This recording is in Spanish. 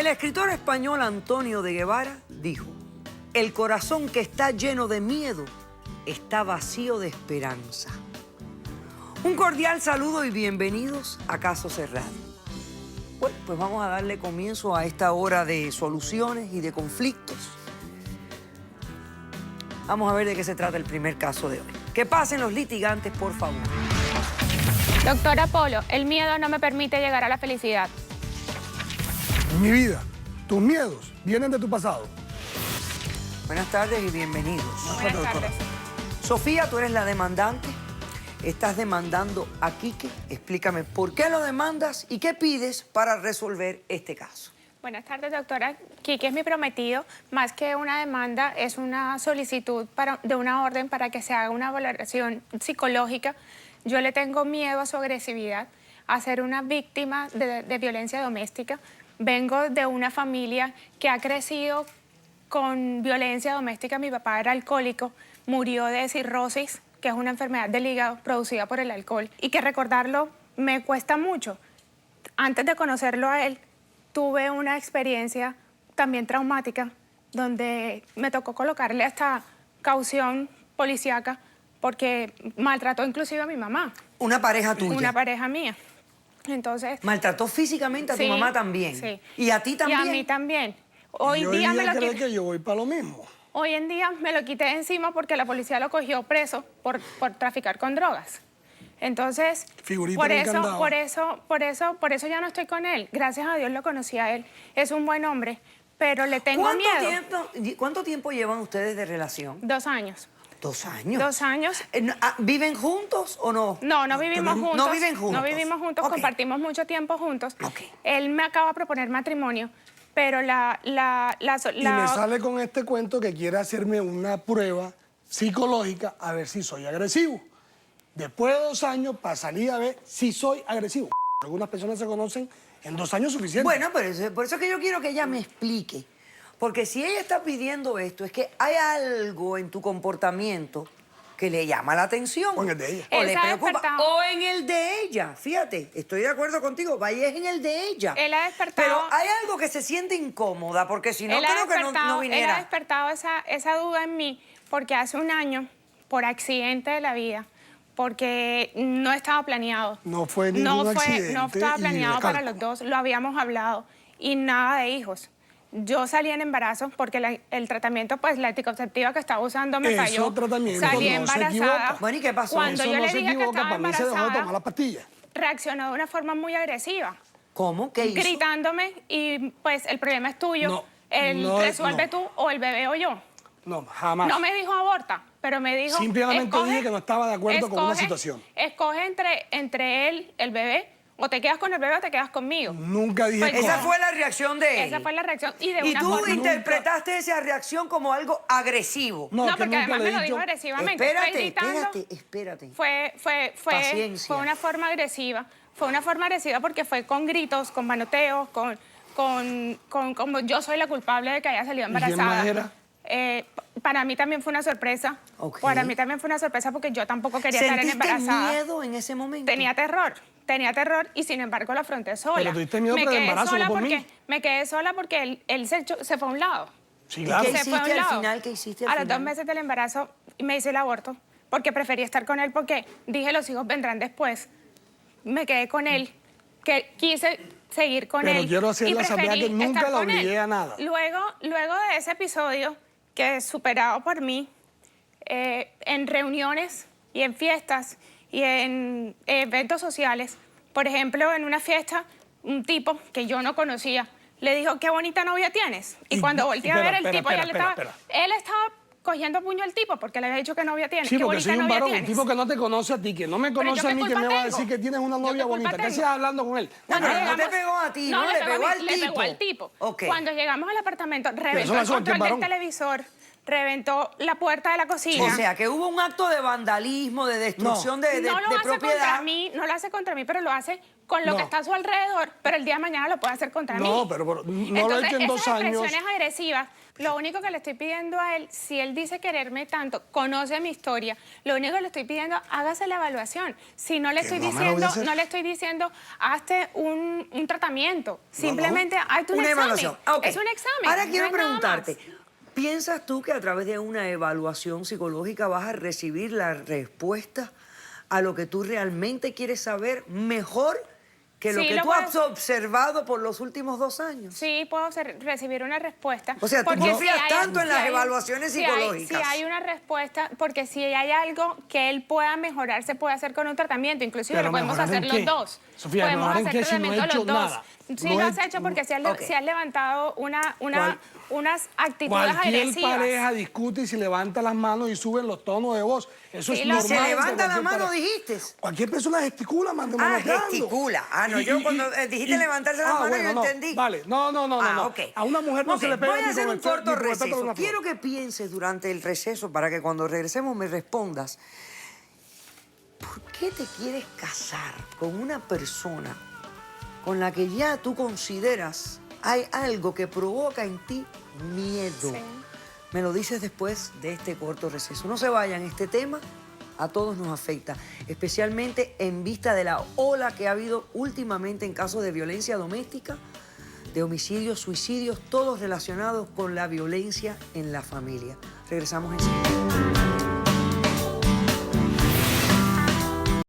escritor español Antonio de Guevara dijo: el corazón que está lleno de miedo está vacío de esperanza. Un cordial saludo y bienvenidos a Caso Cerrado. Bueno, pues vamos a darle comienzo a esta hora de soluciones y de conflictos. Vamos a ver de qué se trata el primer caso de hoy. Que pasen los litigantes, por favor. Doctora Polo, el miedo no me permite llegar a la felicidad. Mi vida, tus miedos vienen de tu pasado. Buenas tardes y bienvenidos. Buenas tardes. Sofía, tú eres la demandante. Estás demandando a Quique. Explícame por qué lo demandas y qué pides para resolver este caso. Buenas tardes, doctora. Quique es mi prometido. Más que una demanda, es una solicitud de una orden para que se haga una valoración psicológica. Yo le tengo miedo a su agresividad, a ser una víctima de violencia doméstica. Vengo de una familia que ha crecido con violencia doméstica. Mi papá era alcohólico, murió de cirrosis, que es una enfermedad del hígado producida por el alcohol, y que recordarlo me cuesta mucho. Antes de conocerlo a él, tuve una experiencia también traumática, donde me tocó colocarle hasta caución policíaca, porque maltrató inclusive a mi mamá. ¿Una pareja tuya? Una pareja mía. Entonces... ¿Maltrató físicamente a tu mamá también? Sí. ¿Y a ti también? Y a mí también. Hoy Yo día me lo creo quité. que yo voy para lo mismo. Hoy en día me lo quité de encima porque la policía lo cogió preso por traficar con drogas. Entonces, Figurita por en el eso, candado. por eso ya no estoy con él. Gracias a Dios lo conocí a él. Es un buen hombre, pero le tengo miedo. ¿Cuánto tiempo llevan ustedes de relación? 2 años. 2 años. 2 años. ¿Viven juntos o no? No, no vivimos juntos. No viven juntos. No vivimos juntos, Ok. compartimos mucho tiempo juntos. Ok. Él me acaba de proponer matrimonio, pero Y me sale con este cuento que quiere hacerme una prueba psicológica a ver si soy agresivo. Después de 2 años, para salir a ver si soy agresivo. Algunas personas se conocen en 2 años suficientes. Bueno, pero por eso es que yo quiero que ella me explique. Porque si ella está pidiendo esto, es que hay algo en tu comportamiento que le llama la atención. O en el de ella. O Él le se ha preocupa. despertado. O en el de ella. Fíjate, estoy de acuerdo contigo. Vaya, es en el de ella. Él ha despertado. Pero hay algo que se siente incómoda, porque si no, Él ha creo que no Él ha viniera. despertado esa duda en mí porque hace 1 año, por accidente de la vida, porque no estaba planeado. No fue ningún accidente No estaba y planeado de para cálculo. los dos, lo habíamos hablado, y nada de hijos. Yo salí en embarazo porque el tratamiento, pues la anticonceptiva que estaba usando me Eso falló. tratamiento Salí no se embarazada. equivoca. Bueno, ¿y qué pasó? Cuando Eso yo no le se dije que equivoca, estaba para mí se dejó de embarazada, tomar las pastillas. reaccionó de una forma muy agresiva, ¿Cómo? ¿Qué hizo? gritándome, y pues el problema es tuyo. No, Resuelve no. tú o el bebé o yo. No, jamás. No me dijo aborta, pero me dijo... Simplemente dije que no estaba de acuerdo con una situación. Escoge entre él, el bebé, o te quedas con el bebé o te quedas conmigo. Nunca dije Pues, que... Esa fue la reacción de él. Esa fue la reacción. Y de Y una tú forma... interpretaste esa reacción como algo agresivo. No, que porque nunca además le me he lo dijo dicho- agresivamente. Fue Espérate, gritando. espérate. Fue Paciencia. una forma agresiva. Fue una forma agresiva porque fue con gritos, con manoteos, como yo soy la culpable de que haya salido ¿Y quién embarazada. más era? Para mí también fue una sorpresa. Ok. Para mí también fue una sorpresa porque yo tampoco quería estar ¿Sentiste embarazada. miedo en ese momento? Tenía terror y sin embargo lo afronté sola. Pero tuviste miedo me por el quedé embarazo, sola no por porque mí. me quedé sola porque él se fue a un lado. Sí, ¿Y claro. qué Se fue a un hiciste al lado. final? ¿Qué hiciste al A los final? 2 meses del embarazo me hice el aborto porque preferí estar con él porque dije los hijos vendrán después. Me quedé con él, que quise seguir con Pero él. quiero hacerle y saber preferí que nunca estar la con él. obligué a nada. Luego de ese episodio, que es superado por mí, en reuniones y en fiestas y en eventos sociales, por ejemplo, en una fiesta, un tipo que yo no conocía le dijo, qué bonita novia tienes. Y cuando volteé a ver, el tipo ya le estaba... Él estaba cogiendo puño al tipo porque le había dicho que novia tienes. Sí, qué porque bonita soy un novia varón, un tienes. tipo que no te conoce a ti, que no me Pero conoce yo a qué mí, que culpa me va a tengo. decir que tienes una Yo novia qué culpa bonita. ¿Qué tengo. sigues hablando con él? Cuando Pero no te llegamos- pegó a ti, ¿no? Le pegó al Le pegó tipo. al tipo. Ok. Cuando llegamos al apartamento, eso reventó la el suerte, control del varón. televisor, reventó la puerta de la cocina. O sea, que hubo un acto de vandalismo, de destrucción de no lo hace propiedad. contra mí, no lo hace contra mí, pero lo hace con lo que está a su alrededor, pero el día de mañana lo puede hacer contra mí. No, pero no entonces, lo he hecho en 2 años. Esas expresiones agresivas, lo único que le estoy pidiendo a él, si él dice quererme tanto, conoce mi historia, lo único que le estoy pidiendo, hágase la evaluación. Si no le estoy diciendo, hazte un tratamiento. Simplemente hazte un una examen. evaluación. Okay. Es un examen. Ahora quiero no es nada preguntarte, más. ¿piensas tú que a través de una evaluación psicológica vas a recibir la respuesta a lo que tú realmente quieres saber mejor que lo que tú has observado por los últimos 2 años? Sí, puedo recibir una respuesta. O sea, tú confías tanto en las evaluaciones psicológicas. Si hay una respuesta, porque si hay algo que él pueda mejorar, se puede hacer con un tratamiento. Inclusive lo podemos hacer los dos. Sofía, podemos hacer si tratamiento no he hecho los dos. nada. Sí, lo has hecho porque si has levantado unas actitudes agresivas. Cualquier pareja discute y se levanta las manos y suben los tonos de voz. Eso es normal. ¿Se levanta la mano, dijiste? Cualquier persona gesticula, gesticula. No, yo cuando dijiste levantarse la mano, yo entendí. Vale, no. Okay. A una mujer no se le pega. Voy a hacer un corto receso. Quiero que pienses durante el receso para que cuando regresemos me respondas. ¿Por qué te quieres casar con una persona con la que ya tú consideras hay algo que provoca en ti miedo? Sí. Me lo dices después de este corto receso. No se vayan, este tema a todos nos afecta, especialmente en vista de la ola que ha habido últimamente en casos de violencia doméstica, de homicidios, suicidios, todos relacionados con la violencia en la familia. Regresamos enseguida.